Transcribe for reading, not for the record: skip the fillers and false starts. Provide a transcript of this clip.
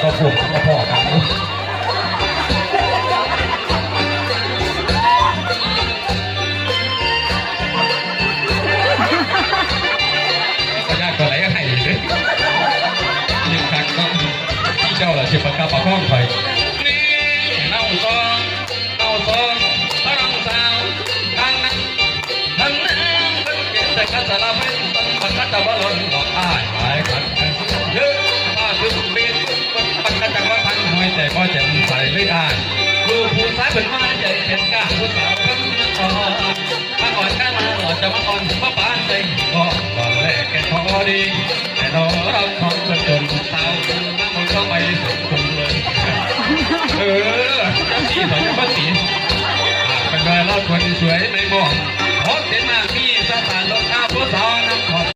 ก็พวกก็พ่อกันก็ยากก็ไหลให้เลยยิ่งคักต้องที่เจ้าล่ะสิประคับประคองคอยนี่เน่าซองพลังสาวทางนั้นทั้งนั้นเป็นเกียรติกันสารพัดมันก็จะว่าล้นหลอกอ้ายหลายกันเยอะมาถึงปีนมันก็จะว่าพันหน่วยแต่ก็จะใส่ไม่ได้ดูผู้ชายเป็นมาใหญ่เป็นกล้าผู้สาวเป็นอ่อนมาอ่อนกันมาหล่อจะมาอ่อนเพราะปานใจก็แรกแกทอดี